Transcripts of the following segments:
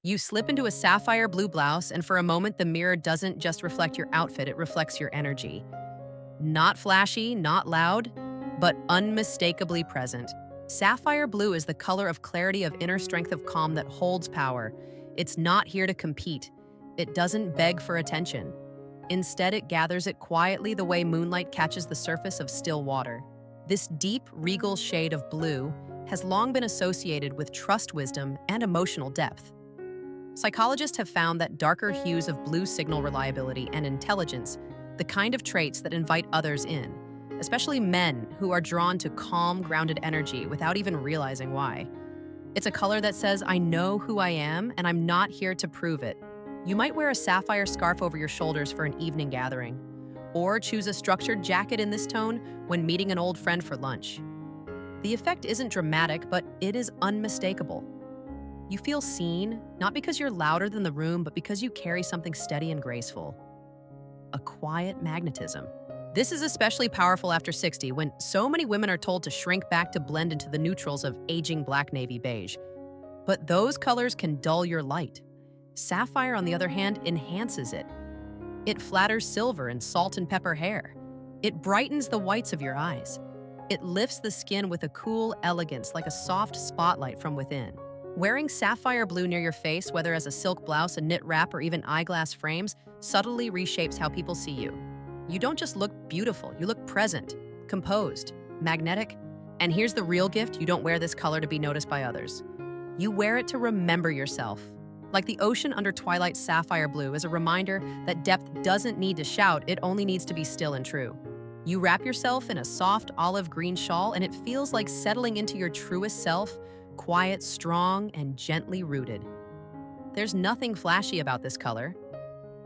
You slip into a sapphire blue blouse, and for a moment, the mirror doesn't just reflect your outfit, it reflects your energy. Not flashy, not loud, but unmistakably present. Sapphire blue is the color of clarity, of inner strength, of calm that holds power. It's not here to compete. It doesn't beg for attention. Instead, it gathers it quietly the way moonlight catches the surface of still water. This deep, regal shade of blue has long been associated with trust, wisdom, and emotional depth. Psychologists have found that darker hues of blue signal reliability and intelligence, the kind of traits that invite others in, especially men who are drawn to calm, grounded energy without even realizing why. It's a color that says, I know who I am, and I'm not here to prove it. You might wear a sapphire scarf over your shoulders for an evening gathering, or choose a structured jacket in this tone when meeting an old friend for lunch. The effect isn't dramatic, but it is unmistakable. You feel seen, not because you're louder than the room, but because you carry something steady and graceful. A quiet magnetism. This is especially powerful after 60, when so many women are told to shrink back to blend into the neutrals of aging black, navy, beige. But those colors can dull your light. Sapphire, on the other hand, enhances it. It flatters silver and salt and pepper hair. It brightens the whites of your eyes. It lifts the skin with a cool elegance, like a soft spotlight from within. Wearing sapphire blue near your face, whether as a silk blouse, a knit wrap, or even eyeglass frames, subtly reshapes how people see you. You don't just look beautiful, you look present, composed, magnetic. And here's the real gift: you don't wear this color to be noticed by others. You wear it to remember yourself. Like the ocean under twilight, sapphire blue is a reminder that depth doesn't need to shout, it only needs to be still and true. You wrap yourself in a soft olive green shawl, and it feels like settling into your truest self, quiet, strong, and gently rooted. There's nothing flashy about this color,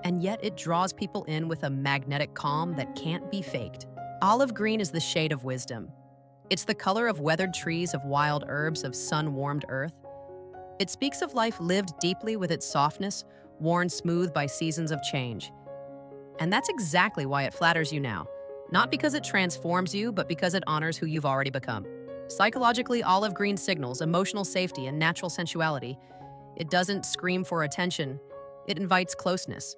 and yet it draws people in with a magnetic calm that can't be faked. Olive green is the shade of wisdom. It's the color of weathered trees, of wild herbs, of sun-warmed earth. It speaks of life lived deeply with its softness, worn smooth by seasons of change. And that's exactly why it flatters you now. Not because it transforms you, but because it honors who you've already become. Psychologically, olive green signals emotional safety and natural sensuality. It doesn't scream for attention, it invites closeness.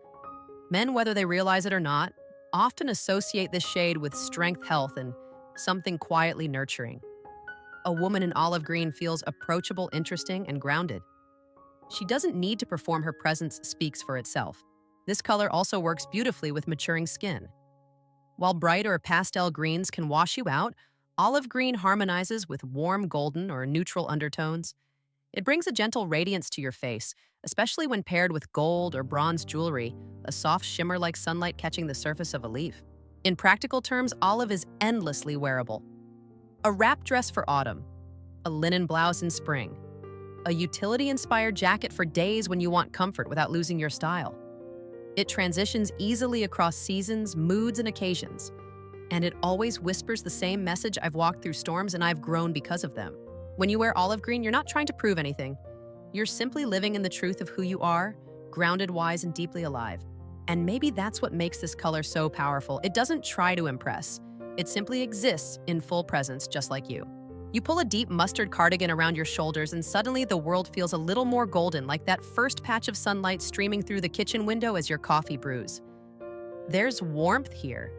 Men, whether they realize it or not, often associate this shade with strength, health, and something quietly nurturing. A woman in olive green feels approachable, interesting, and grounded. She doesn't need to perform, her presence speaks for itself. This color also works beautifully with maturing skin. While bright or pastel greens can wash you out, olive green harmonizes with warm golden or neutral undertones. It brings a gentle radiance to your face, especially when paired with gold or bronze jewelry, a soft shimmer like sunlight catching the surface of a leaf. In practical terms, olive is endlessly wearable. A wrap dress for autumn, a linen blouse in spring, a utility-inspired jacket for days when you want comfort without losing your style. It transitions easily across seasons, moods, and occasions. And it always whispers the same message: I've walked through storms and I've grown because of them. When you wear olive green, you're not trying to prove anything. You're simply living in the truth of who you are, grounded, wise, and deeply alive. And maybe that's what makes this color so powerful. It doesn't try to impress. It simply exists in full presence, just like you. You pull a deep mustard cardigan around your shoulders, and suddenly the world feels a little more golden, like that first patch of sunlight streaming through the kitchen window as your coffee brews. There's warmth here,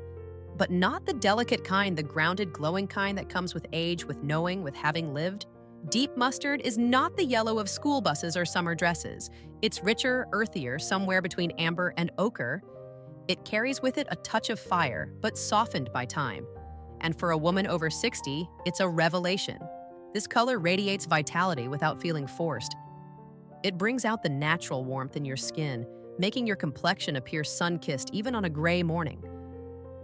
but not the delicate kind, the grounded, glowing kind that comes with age, with knowing, with having lived. Deep mustard is not the yellow of school buses or summer dresses. It's richer, earthier, somewhere between amber and ochre. It carries with it a touch of fire, but softened by time. And for a woman over 60, it's a revelation. This color radiates vitality without feeling forced. It brings out the natural warmth in your skin, making your complexion appear sun-kissed even on a gray morning.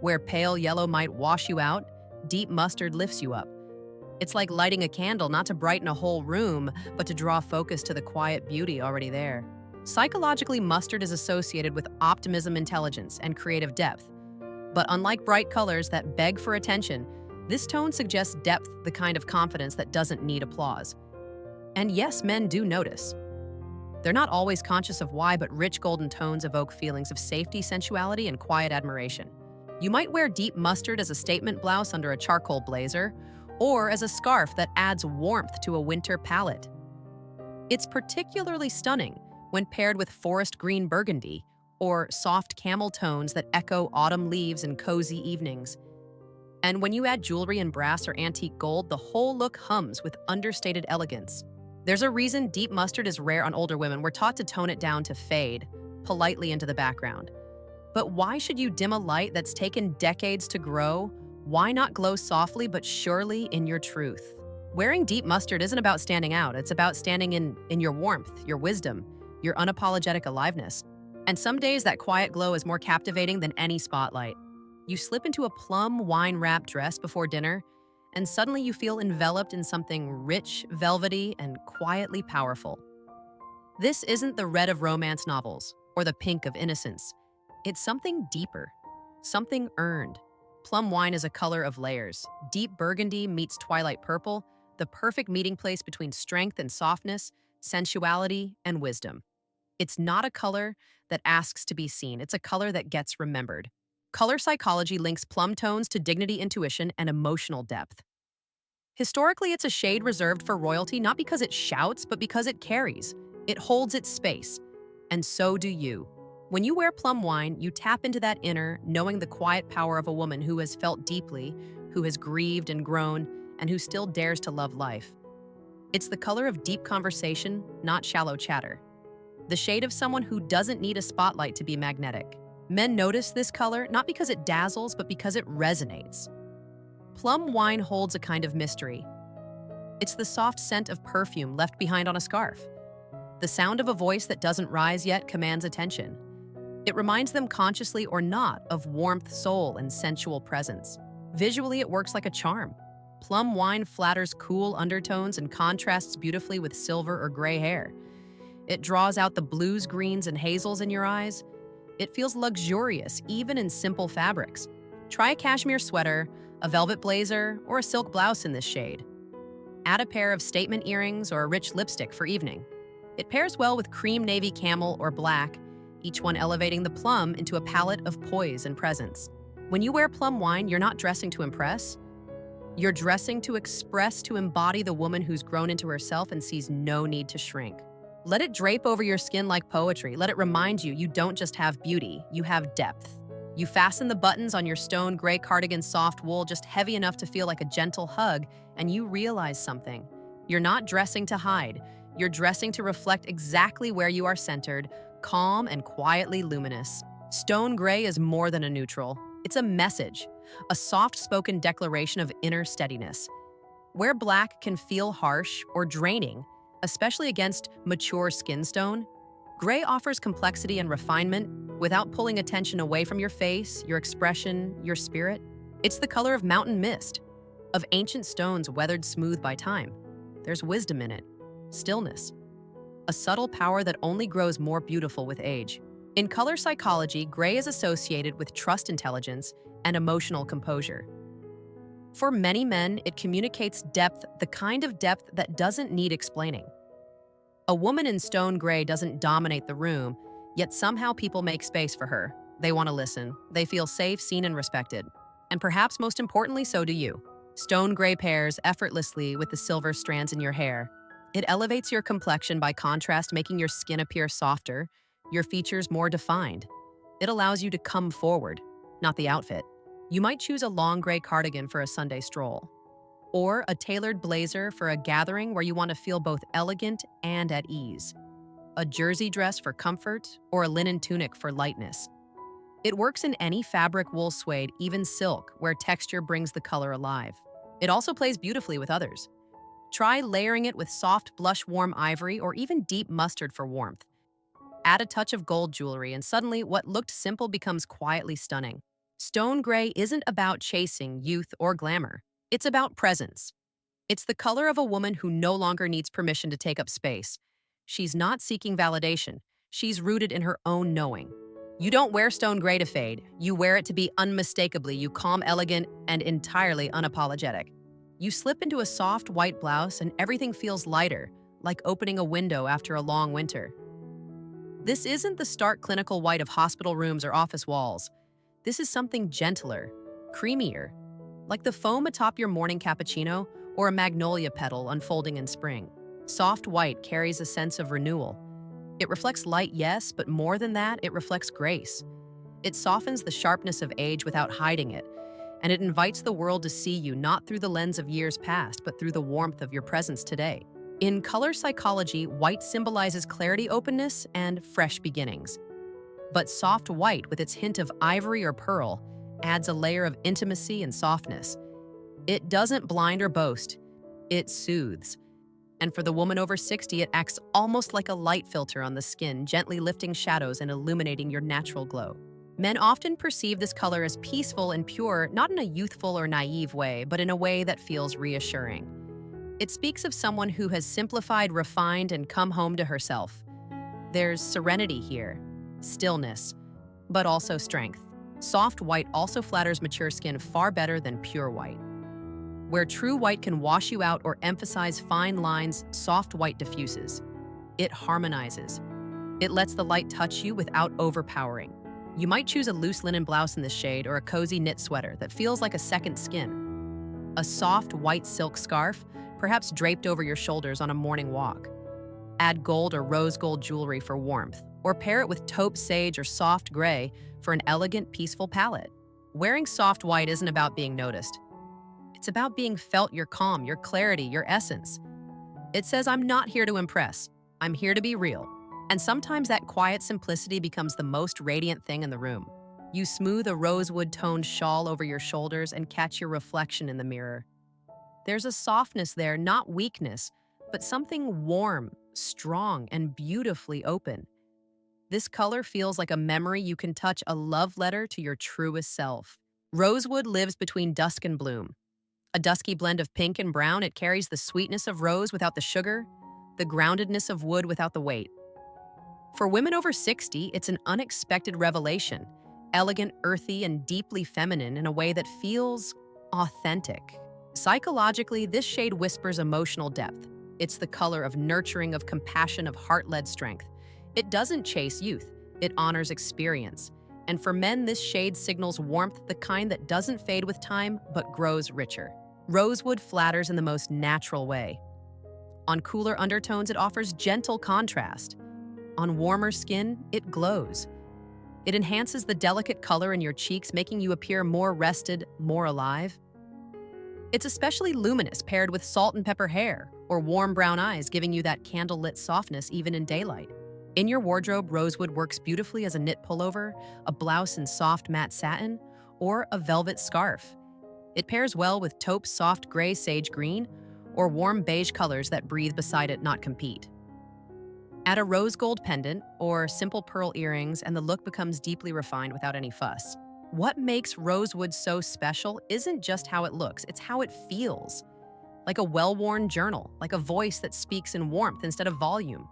Where pale yellow might wash you out, deep mustard lifts you up. It's like lighting a candle, not to brighten a whole room, but to draw focus to the quiet beauty already there. Psychologically, mustard is associated with optimism, intelligence, and creative depth. But unlike bright colors that beg for attention, this tone suggests depth, the kind of confidence that doesn't need applause. And yes, men do notice. They're not always conscious of why, but rich golden tones evoke feelings of safety, sensuality, and quiet admiration. You might wear deep mustard as a statement blouse under a charcoal blazer, or as a scarf that adds warmth to a winter palette. It's particularly stunning when paired with forest green burgundy or soft camel tones that echo autumn leaves and cozy evenings. And when you add jewelry in brass or antique gold, the whole look hums with understated elegance. There's a reason deep mustard is rare on older women. We're taught to tone it down to fade politely into the background. But why should you dim a light that's taken decades to grow? Why not glow softly but surely in your truth? Wearing deep mustard isn't about standing out. It's about standing in your warmth, your wisdom, your unapologetic aliveness. And some days that quiet glow is more captivating than any spotlight. You slip into a plum wine-wrapped dress before dinner, and suddenly you feel enveloped in something rich, velvety, and quietly powerful. This isn't the red of romance novels or the pink of innocence. It's something deeper, something earned. Plum wine is a color of layers. Deep burgundy meets twilight purple, the perfect meeting place between strength and softness, sensuality and wisdom. It's not a color that asks to be seen. It's a color that gets remembered. Color psychology links plum tones to dignity, intuition, and emotional depth. Historically, it's a shade reserved for royalty, not because it shouts, but because it carries. It holds its space. And so do you. When you wear plum wine, you tap into that inner, knowing the quiet power of a woman who has felt deeply, who has grieved and grown, and who still dares to love life. It's the color of deep conversation, not shallow chatter. The shade of someone who doesn't need a spotlight to be magnetic. Men notice this color not because it dazzles, but because it resonates. Plum wine holds a kind of mystery. It's the soft scent of perfume left behind on a scarf. The sound of a voice that doesn't rise yet commands attention. It reminds them, consciously or not, of warmth, soul, and sensual presence. Visually, it works like a charm. Plum wine flatters cool undertones and contrasts beautifully with silver or gray hair. It draws out the blues, greens, and hazels in your eyes. It feels luxurious, even in simple fabrics. Try a cashmere sweater, a velvet blazer, or a silk blouse in this shade. Add a pair of statement earrings or a rich lipstick for evening. It pairs well with cream navy, camel, or black, each one elevating the plum into a palette of poise and presence. When you wear plum wine, you're not dressing to impress. You're dressing to express, to embody the woman who's grown into herself and sees no need to shrink. Let it drape over your skin like poetry. Let it remind you don't just have beauty, you have depth. You fasten the buttons on your stone gray cardigan, soft wool, just heavy enough to feel like a gentle hug, and you realize something. You're not dressing to hide. You're dressing to reflect exactly where you are centered, calm and quietly luminous. Stone gray is more than a neutral. It's a message, a soft-spoken declaration of inner steadiness. Where black can feel harsh or draining, especially against mature skin tone, gray offers complexity and refinement without pulling attention away from your face, your expression, your spirit. It's the color of mountain mist, of ancient stones weathered smooth by time. There's wisdom in it, stillness, a subtle power that only grows more beautiful with age. In color psychology, gray is associated with trust, intelligence, and emotional composure. For many men, it communicates depth, the kind of depth that doesn't need explaining. A woman in stone gray doesn't dominate the room, yet somehow people make space for her. They want to listen. They feel safe, seen, and respected. And perhaps most importantly, so do you. Stone gray pairs effortlessly with the silver strands in your hair. It elevates your complexion by contrast, making your skin appear softer, your features more defined. It allows you to come forward, not the outfit. You might choose a long gray cardigan for a Sunday stroll, or a tailored blazer for a gathering where you want to feel both elegant and at ease, a jersey dress for comfort, or a linen tunic for lightness. It works in any fabric, wool, suede, even silk, where texture brings the color alive. It also plays beautifully with others. Try layering it with soft, blush, warm ivory, or even deep mustard for warmth. Add a touch of gold jewelry, and suddenly what looked simple becomes quietly stunning. Stone gray isn't about chasing youth or glamour. It's about presence. It's the color of a woman who no longer needs permission to take up space. She's not seeking validation. She's rooted in her own knowing. You don't wear stone gray to fade. You wear it to be unmistakably you, calm, elegant, and entirely unapologetic. You slip into a soft white blouse and everything feels lighter, like opening a window after a long winter. This isn't the stark clinical white of hospital rooms or office walls. This is something gentler, creamier, like the foam atop your morning cappuccino or a magnolia petal unfolding in spring. Soft white carries a sense of renewal. It reflects light, yes, but more than that, it reflects grace. It softens the sharpness of age without hiding it, and it invites the world to see you not through the lens of years past, but through the warmth of your presence today. In color psychology, white symbolizes clarity, openness, and fresh beginnings. But soft white, with its hint of ivory or pearl, adds a layer of intimacy and softness. It doesn't blind or boast, it soothes. And for the woman over 60, it acts almost like a light filter on the skin, gently lifting shadows and illuminating your natural glow. Men often perceive this color as peaceful and pure, not in a youthful or naive way, but in a way that feels reassuring. It speaks of someone who has simplified, refined, and come home to herself. There's serenity here, stillness, but also strength. Soft white also flatters mature skin far better than pure white. Where true white can wash you out or emphasize fine lines, soft white diffuses. It harmonizes. It lets the light touch you without overpowering. You might choose a loose linen blouse in this shade or a cozy knit sweater that feels like a second skin. A soft white silk scarf, perhaps draped over your shoulders on a morning walk. Add gold or rose gold jewelry for warmth, or pair it with taupe sage or soft gray for an elegant, peaceful palette. Wearing soft white isn't about being noticed. It's about being felt, your calm, your clarity, your essence. It says, I'm not here to impress. I'm here to be real. And sometimes that quiet simplicity becomes the most radiant thing in the room. You smooth a rosewood-toned shawl over your shoulders and catch your reflection in the mirror. There's a softness there, not weakness, but something warm, strong, and beautifully open. This color feels like a memory you can touch, a love letter to your truest self. Rosewood lives between dusk and bloom. A dusky blend of pink and brown, it carries the sweetness of rose without the sugar, the groundedness of wood without the weight. For women over 60, it's an unexpected revelation, elegant, earthy, and deeply feminine in a way that feels authentic. Psychologically, this shade whispers emotional depth. It's the color of nurturing, of compassion, of heart-led strength. It doesn't chase youth, it honors experience. And for men, this shade signals warmth, the kind that doesn't fade with time, but grows richer. Rosewood flatters in the most natural way. On cooler undertones, it offers gentle contrast. On warmer skin, it glows. It enhances the delicate color in your cheeks, making you appear more rested, more alive. It's especially luminous paired with salt and pepper hair or warm brown eyes, giving you that candlelit softness even in daylight. In your wardrobe, rosewood works beautifully as a knit pullover, a blouse in soft matte satin, or a velvet scarf. It pairs well with taupe soft gray sage green or warm beige colors that breathe beside it, not compete. Add a rose gold pendant or simple pearl earrings and the look becomes deeply refined without any fuss. What makes rosewood so special isn't just how it looks, it's how it feels. Like a well-worn journal, like a voice that speaks in warmth instead of volume.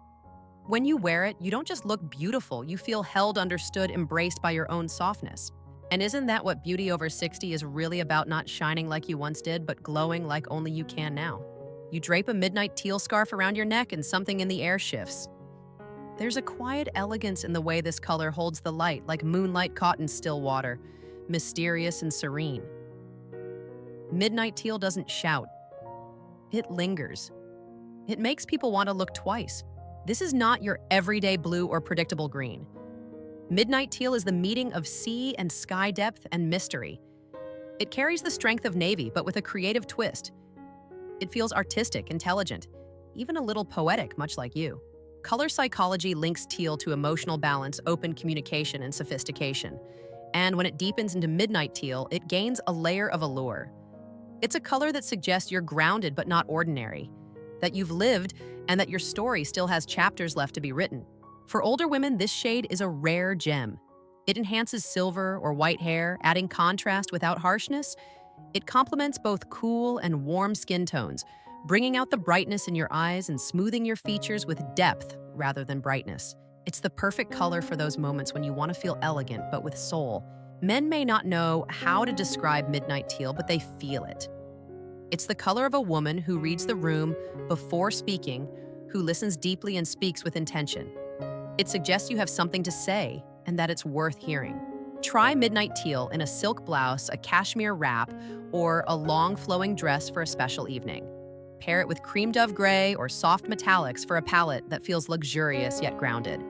When you wear it, you don't just look beautiful, you feel held, understood, embraced by your own softness. And isn't that what beauty over 60 is really about, not shining like you once did, but glowing like only you can now? You drape a midnight teal scarf around your neck and something in the air shifts. There's a quiet elegance in the way this color holds the light, like moonlight caught in still water, mysterious and serene. Midnight teal doesn't shout. It lingers. It makes people want to look twice. This is not your everyday blue or predictable green. Midnight teal is the meeting of sea and sky depth and mystery. It carries the strength of navy, but with a creative twist. It feels artistic, intelligent, even a little poetic, much like you. Color psychology links teal to emotional balance, open communication, and sophistication. And when it deepens into midnight teal, it gains a layer of allure. It's a color that suggests you're grounded but not ordinary, that you've lived and that your story still has chapters left to be written. For older women, this shade is a rare gem. It enhances silver or white hair, adding contrast without harshness. It complements both cool and warm skin tones, bringing out the brightness in your eyes and smoothing your features with depth rather than brightness. It's the perfect color for those moments when you want to feel elegant but with soul. Men may not know how to describe midnight teal, but they feel it. It's the color of a woman who reads the room before speaking, who listens deeply and speaks with intention. It suggests you have something to say and that it's worth hearing. Try midnight teal in a silk blouse, a cashmere wrap, or a long flowing dress for a special evening. Pair it with cream dove gray or soft metallics for a palette that feels luxurious yet grounded.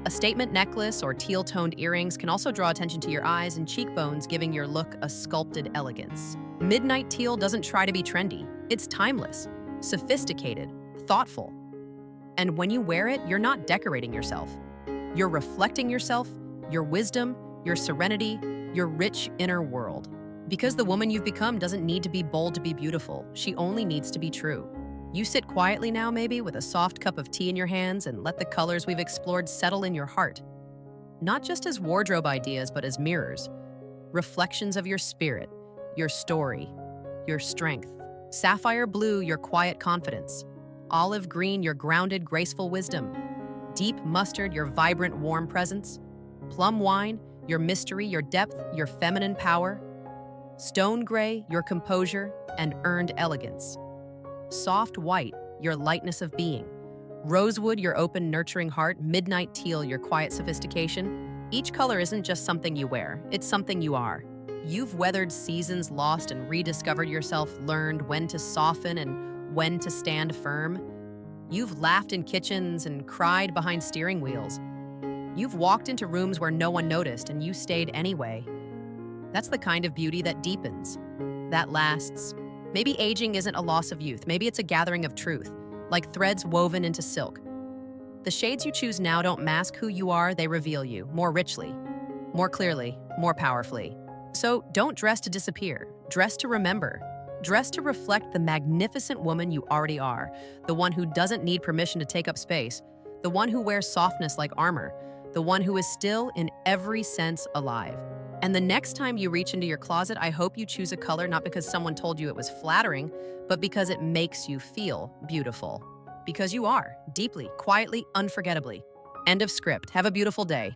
A statement necklace or teal-toned earrings can also draw attention to your eyes and cheekbones, giving your look a sculpted elegance. Midnight teal doesn't try to be trendy. It's timeless, sophisticated, thoughtful. And when you wear it, you're not decorating yourself. You're reflecting yourself, your wisdom, your serenity, your rich inner world. Because the woman you've become doesn't need to be bold to be beautiful. She only needs to be true. You sit quietly now, maybe, with a soft cup of tea in your hands and let the colors we've explored settle in your heart. Not just as wardrobe ideas, but as mirrors. Reflections of your spirit, your story, your strength. Sapphire blue, your quiet confidence. Olive green, your grounded, graceful wisdom. Deep mustard, your vibrant, warm presence. Plum wine, your mystery, your depth, your feminine power. Stone gray, your composure and earned elegance. Soft white, your lightness of being. Rosewood, your open, nurturing heart. Midnight teal, your quiet sophistication. Each color isn't just something you wear, it's something you are. You've weathered seasons, lost and rediscovered yourself, learned when to soften and when to stand firm. You've laughed in kitchens and cried behind steering wheels. You've walked into rooms where no one noticed and you stayed anyway. That's the kind of beauty that deepens, that lasts. Maybe aging isn't a loss of youth. Maybe it's a gathering of truth, like threads woven into silk. The shades you choose now don't mask who you are, they reveal you more richly, more clearly, more powerfully. So don't dress to disappear. Dress to remember. Dress to reflect the magnificent woman you already are, the one who doesn't need permission to take up space, the one who wears softness like armor, the one who is still, in every sense, alive. And the next time you reach into your closet, I hope you choose a color not because someone told you it was flattering, but because it makes you feel beautiful. Because you are, deeply, quietly, unforgettably. End of script. Have a beautiful day.